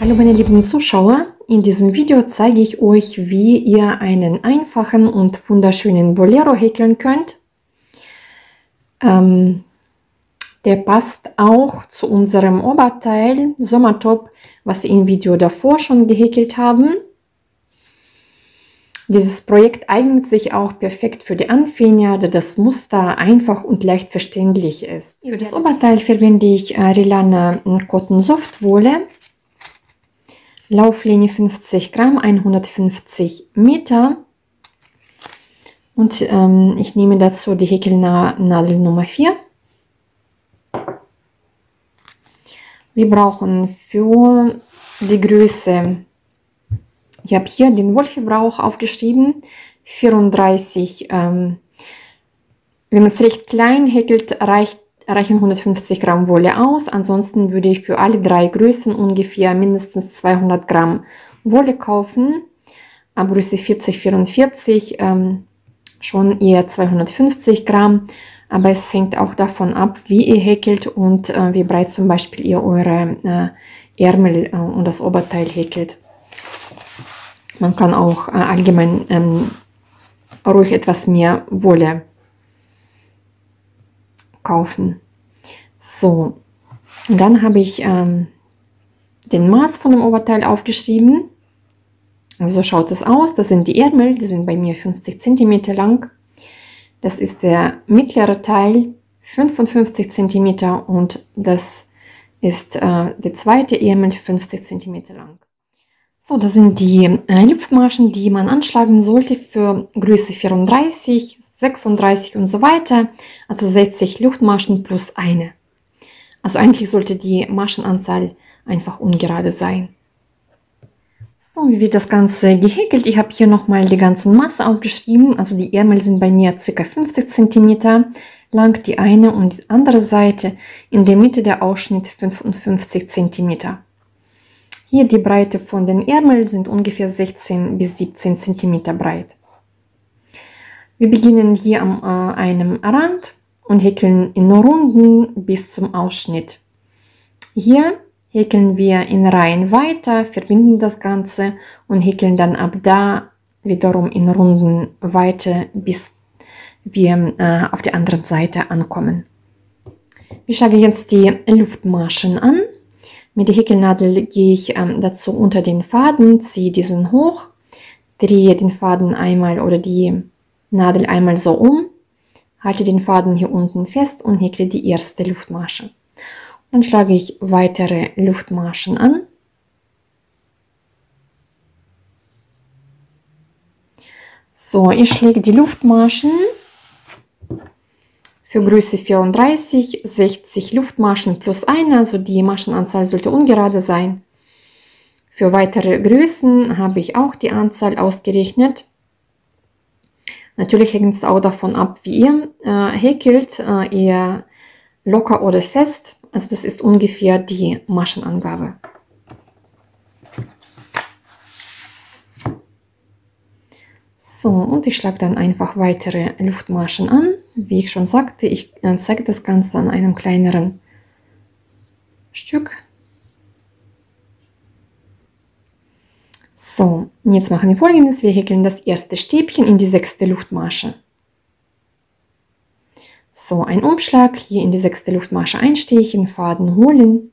Hallo meine lieben Zuschauer, in diesem Video zeige ich euch, wie ihr einen einfachen und wunderschönen Bolero häkeln könnt. Der passt auch zu unserem Oberteil Sommertop, was wir im Video davor schon gehäkelt haben. Dieses Projekt eignet sich auch perfekt für die Anfänger, da das Muster einfach und leicht verständlich ist. Für das Oberteil verwende ich Rilana Cotton Softwolle. Lauflinie 50 Gramm, 150 Meter. Und ich nehme dazu die Häkelnadel Nummer 4. Wir brauchen für die Größe, ich habe hier den Wollverbrauch aufgeschrieben, 34. Wenn man es recht klein häkelt, reichen 150 Gramm Wolle aus. Ansonsten würde ich für alle drei Größen ungefähr mindestens 200 Gramm Wolle kaufen. Ab Größe 40, 44 schon eher 250 Gramm. Aber es hängt auch davon ab, wie ihr häkelt und wie breit zum Beispiel ihr eure Ärmel und das Oberteil häkelt. Man kann auch allgemein ruhig etwas mehr Wolle kaufen. So, und dann habe ich den Maß von dem Oberteil aufgeschrieben. So schaut es aus. Das sind die Ärmel, die sind bei mir 50 cm lang. Das ist der mittlere Teil, 55 cm, und das ist der zweite Ärmel, 50 cm lang. So, das sind die Lüftmaschen, die man anschlagen sollte für Größe 34, 36 und so weiter. Also 60 Luftmaschen plus eine. Also eigentlich sollte die Maschenanzahl einfach ungerade sein. So, wie wird das Ganze gehäkelt? Ich habe hier nochmal die ganzen Maße aufgeschrieben. Also die Ärmel sind bei mir ca. 50 cm lang, die eine, und die andere Seite. In der Mitte der Ausschnitt 55 cm. Hier die Breite von den Ärmeln sind ungefähr 16 bis 17 cm breit. Wir beginnen hier an einem Rand und häkeln in Runden bis zum Ausschnitt. Hier häkeln wir in Reihen weiter, verbinden das Ganze und häkeln dann ab da wiederum in Runden weiter, bis wir auf der anderen Seite ankommen. Ich schlage jetzt die Luftmaschen an. Mit der Häkelnadel gehe ich dazu unter den Faden, ziehe diesen hoch, drehe den Faden einmal oder die Nadel einmal so um, halte den Faden hier unten fest und häkle die erste Luftmasche. Dann schlage ich weitere Luftmaschen an. So, ich schlage die Luftmaschen für Größe 34, 60 Luftmaschen plus eine, also die Maschenanzahl sollte ungerade sein. Für weitere Größen habe ich auch die Anzahl ausgerechnet. Natürlich hängt es auch davon ab, wie ihr häkelt, eher locker oder fest. Also das ist ungefähr die Maschenangabe. So, und ich schlage dann einfach weitere Luftmaschen an. Wie ich schon sagte, ich zeige das Ganze an einem kleineren Stück. So, jetzt machen wir Folgendes. Wir häkeln das erste Stäbchen in die 6. Luftmasche. So, ein Umschlag, hier in die 6. Luftmasche einstechen, Faden holen,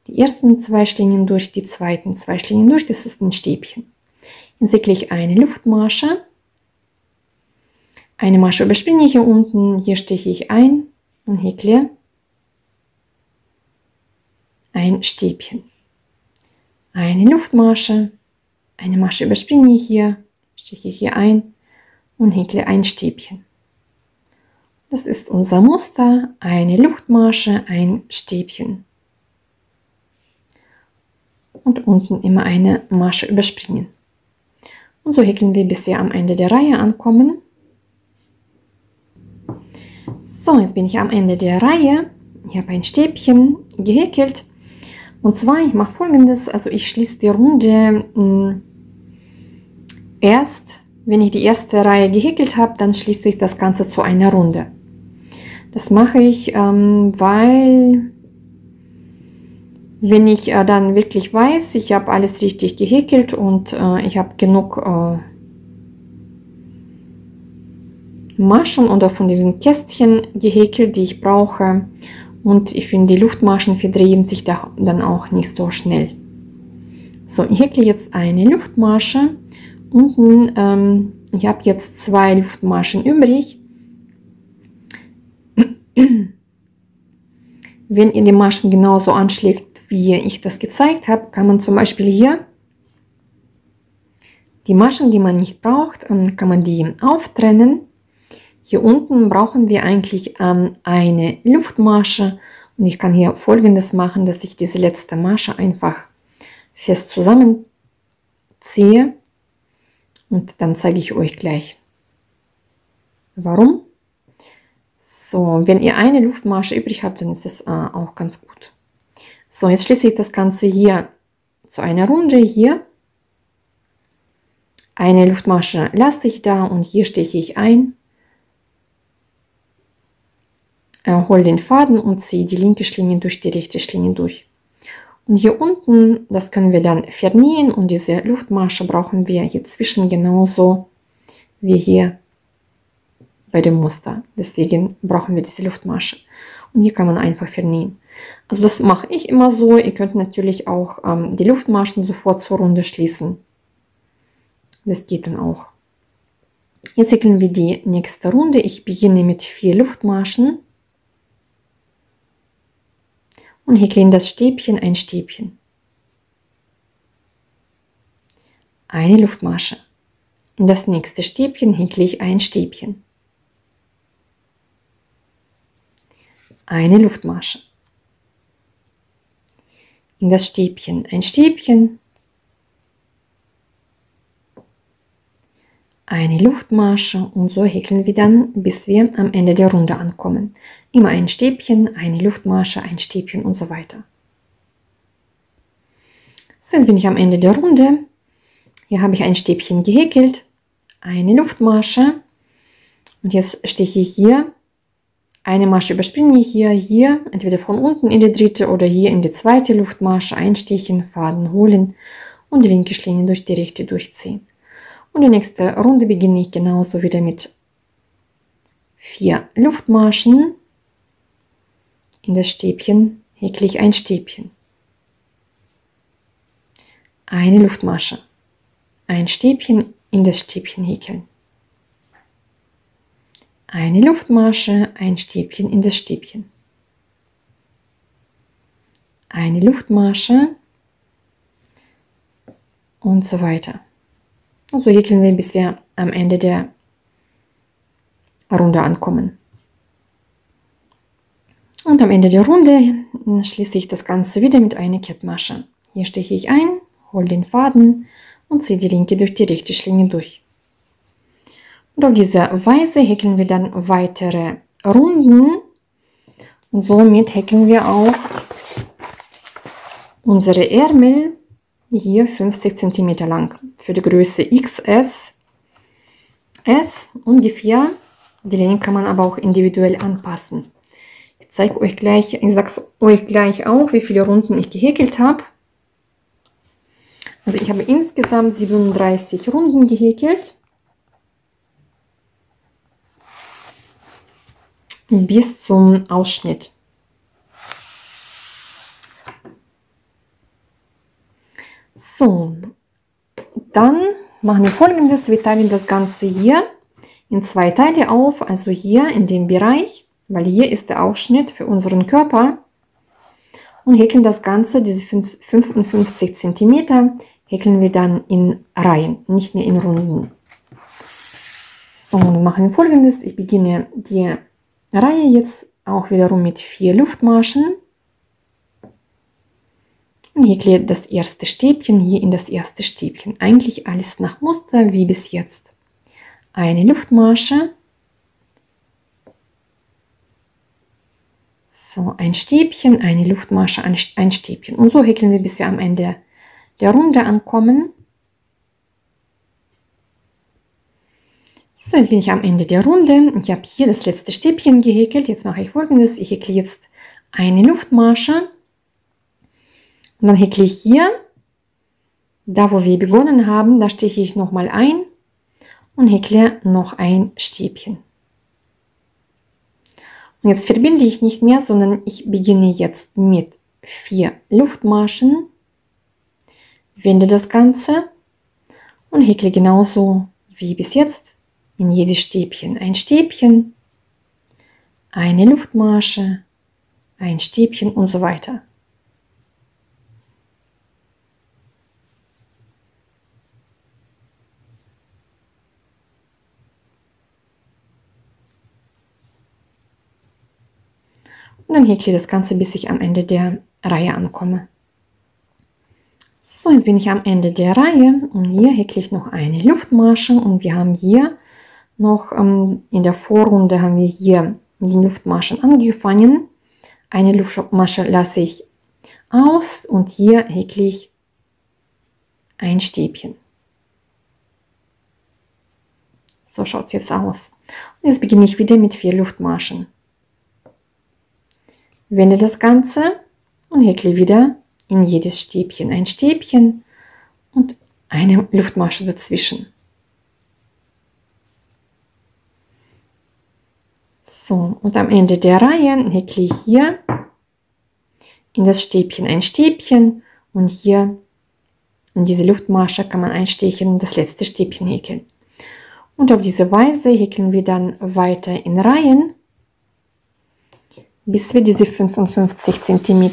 die ersten 2 Schlingen durch, die zweiten 2 Schlingen durch, das ist ein Stäbchen. Jetzt häkle ich eine Luftmasche, eine Masche überspringe ich hier unten, hier steche ich ein und häkle ein Stäbchen. Eine Luftmasche, eine Masche überspringe ich hier, steche ich hier ein und häkle ein Stäbchen. Das ist unser Muster, eine Luftmasche, ein Stäbchen. Und unten immer eine Masche überspringen. Und so häkeln wir, bis wir am Ende der Reihe ankommen. So, jetzt bin ich am Ende der Reihe. Ich habe ein Stäbchen gehäkelt. Und zwar, ich mache Folgendes, also ich schließe die Runde erst, wenn ich die erste Reihe gehäkelt habe, dann schließe ich das Ganze zu einer Runde. Das mache ich, weil Wenn ich dann wirklich weiß, ich habe alles richtig gehäkelt und ich habe genug Maschen oder von diesen Kästchen gehäkelt, die ich brauche, und ich finde, die Luftmaschen verdrehen sich dann auch nicht so schnell. So, ich häkle jetzt eine Luftmasche. Unten, ich habe jetzt 2 Luftmaschen übrig. Wenn ihr die Maschen genauso anschlägt, wie ich das gezeigt habe, kann man zum Beispiel hier die Maschen, die man nicht braucht, kann man die auftrennen. Hier unten brauchen wir eigentlich eine Luftmasche, und ich kann hier Folgendes machen, dass ich diese letzte Masche einfach fest zusammenziehe, und dann zeige ich euch gleich, warum. So, wenn ihr eine Luftmasche übrig habt, dann ist es auch ganz gut. So, jetzt schließe ich das Ganze hier zu einer Runde. Hier eine Luftmasche lasse ich da und hier steche ich ein. Hole den Faden und ziehe die linke Schlinge durch die rechte Schlinge durch. Und hier unten, das können wir dann vernähen, und diese Luftmasche brauchen wir hier zwischen genauso wie hier bei dem Muster. Deswegen brauchen wir diese Luftmasche. Und hier kann man einfach vernähen. Also das mache ich immer so. Ihr könnt natürlich auch die Luftmaschen sofort zur Runde schließen. Das geht dann auch. Jetzt häkeln wir die nächste Runde. Ich beginne mit 4 Luftmaschen. Und häkle in das Stäbchen ein Stäbchen. Eine Luftmasche. In das nächste Stäbchen häkle ich ein Stäbchen. Eine Luftmasche. In das Stäbchen ein Stäbchen. Eine Luftmasche, und so häkeln wir dann, bis wir am Ende der Runde ankommen. Immer ein Stäbchen, eine Luftmasche, ein Stäbchen und so weiter. So, jetzt bin ich am Ende der Runde. Hier habe ich ein Stäbchen gehäkelt, eine Luftmasche, und jetzt steche ich hier, eine Masche überspringe ich hier, entweder von unten in die dritte oder hier in die zweite Luftmasche einstechen, Faden holen und die linke Schlinge durch die rechte durchziehen. Und die nächste Runde beginne ich genauso wieder mit 4 Luftmaschen. In das Stäbchen häkle ich ein Stäbchen. Eine Luftmasche. Ein Stäbchen, in das Stäbchen häkeln. Eine Luftmasche, ein Stäbchen, in das Stäbchen. Eine Luftmasche und so weiter. Und so häkeln wir, bis wir am Ende der Runde ankommen. Und am Ende der Runde schließe ich das Ganze wieder mit einer Kettmasche. Hier steche ich ein, hole den Faden und ziehe die linke durch die rechte Schlinge durch. Und auf diese Weise häkeln wir dann weitere Runden, und somit häkeln wir auch unsere Ärmel, hier 50 cm lang, für die Größe XS, S ungefähr. Die Länge kann man aber auch individuell anpassen. Ich zeige euch gleich, ich sage euch gleich auch, wie viele Runden ich gehäkelt habe. Also ich habe insgesamt 37 Runden gehäkelt. Bis zum Ausschnitt. So, dann machen wir Folgendes. Wir teilen das Ganze hier in 2 Teile auf, also hier in dem Bereich, weil hier ist der Ausschnitt für unseren Körper, und häkeln das Ganze, diese 55 cm, häkeln wir dann in Reihen, nicht mehr in Runden. So, dann machen wir Folgendes. Ich beginne die Reihe jetzt auch wiederum mit 4 Luftmaschen und häkle das erste Stäbchen hier in das erste Stäbchen. Eigentlich alles nach Muster wie bis jetzt. Eine Luftmasche, so ein Stäbchen, eine Luftmasche, ein Stäbchen. Und so häkeln wir, bis wir am Ende der Runde ankommen. So, jetzt bin ich am Ende der Runde. Ich habe hier das letzte Stäbchen gehäkelt. Jetzt mache ich Folgendes. Ich häkle jetzt eine Luftmasche Und dann häkle ich hier, da wo wir begonnen haben, da steche ich nochmal ein und häkle noch ein Stäbchen. Und jetzt verbinde ich nicht mehr, sondern ich beginne jetzt mit 4 Luftmaschen, wende das Ganze und häkle genauso wie bis jetzt in jedes Stäbchen ein Stäbchen, eine Luftmasche, ein Stäbchen und so weiter. Und dann häkle ich das Ganze, bis ich am Ende der Reihe ankomme. So, jetzt bin ich am Ende der Reihe und hier häkle ich noch eine Luftmasche und wir haben hier noch in der Vorrunde haben wir hier mit den Luftmaschen angefangen. Eine Luftmasche lasse ich aus und hier häkle ich ein Stäbchen. So schaut es jetzt aus. Und jetzt beginne ich wieder mit 4 Luftmaschen. Wende das Ganze und häkle wieder in jedes Stäbchen ein Stäbchen und eine Luftmasche dazwischen. So, und am Ende der Reihe häkle ich hier in das Stäbchen ein Stäbchen und hier in diese Luftmasche kann man einstechen und das letzte Stäbchen häkeln. Und auf diese Weise häkeln wir dann weiter in Reihen, bis wir diese 55 cm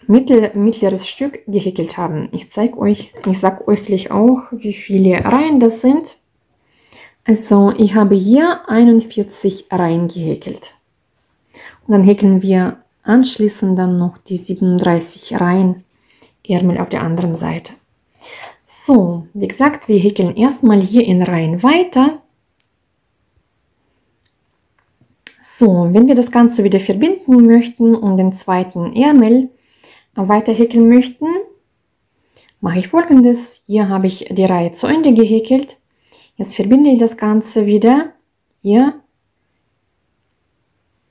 mittleres Stück gehäkelt haben. Ich sage euch gleich auch, wie viele Reihen das sind. Also ich habe hier 41 Reihen gehäkelt. Und dann häkeln wir anschließend dann noch die 37 Reihen Ärmel auf der anderen Seite. So, wie gesagt, wir häkeln erstmal hier in Reihen weiter. So, wenn wir das Ganze wieder verbinden möchten und den zweiten Ärmel weiter häkeln möchten, mache ich Folgendes. Hier habe ich die Reihe zu Ende gehäkelt. Jetzt verbinde ich das Ganze wieder hier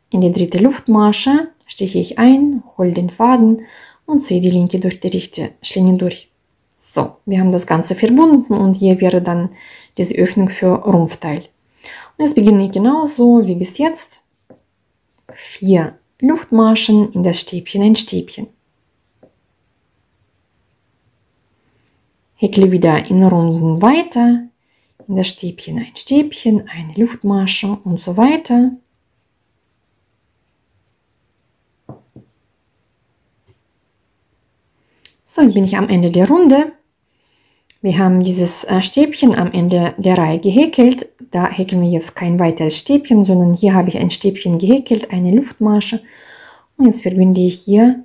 in die dritte Luftmasche, steche ich ein, hole den Faden und ziehe die linke durch die rechte Schlinge durch. So, wir haben das Ganze verbunden und hier wäre dann diese Öffnung für Rumpfteil. Und jetzt beginne ich genauso wie bis jetzt. 4 Luftmaschen in das Stäbchen ein Stäbchen. Häkle wieder in Runden weiter, in das Stäbchen ein Stäbchen, eine Luftmasche und so weiter. So, jetzt bin ich am Ende der Runde. Wir haben dieses Stäbchen am Ende der Reihe gehäkelt. Da häkeln wir jetzt kein weiteres Stäbchen, sondern hier habe ich ein Stäbchen gehäkelt, eine Luftmasche. Und jetzt verbinde ich hier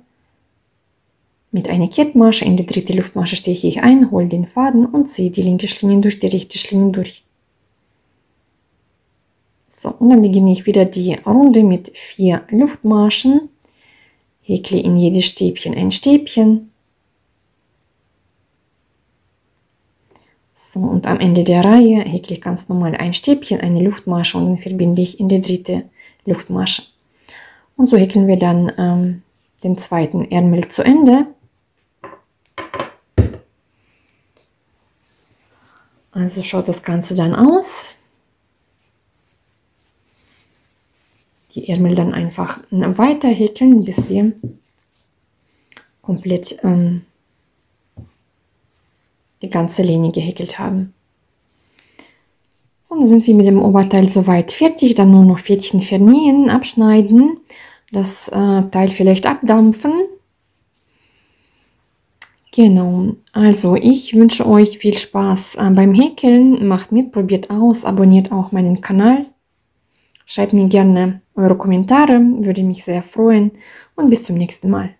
mit einer Kettmasche. In die dritte Luftmasche steche ich ein, hole den Faden und ziehe die linke Schlinge durch die rechte Schlinge durch. So, und dann beginne ich wieder die Runde mit 4 Luftmaschen. Häkle in jedes Stäbchen ein Stäbchen. So, und am Ende der Reihe häkle ich ganz normal ein Stäbchen, eine Luftmasche und dann verbinde ich in die dritte Luftmasche. Und so häkeln wir dann den zweiten Ärmel zu Ende. Also schaut das Ganze dann aus. Die Ärmel dann einfach weiter häkeln, bis wir komplett die ganze Linie gehäkelt haben. So, dann sind wir mit dem Oberteil soweit fertig. Dann nur noch Fädchen vernähen, abschneiden, das Teil vielleicht abdampfen. Genau, also ich wünsche euch viel Spaß beim Häkeln. Macht mit, probiert aus, abonniert auch meinen Kanal. Schreibt mir gerne eure Kommentare, würde mich sehr freuen und bis zum nächsten Mal.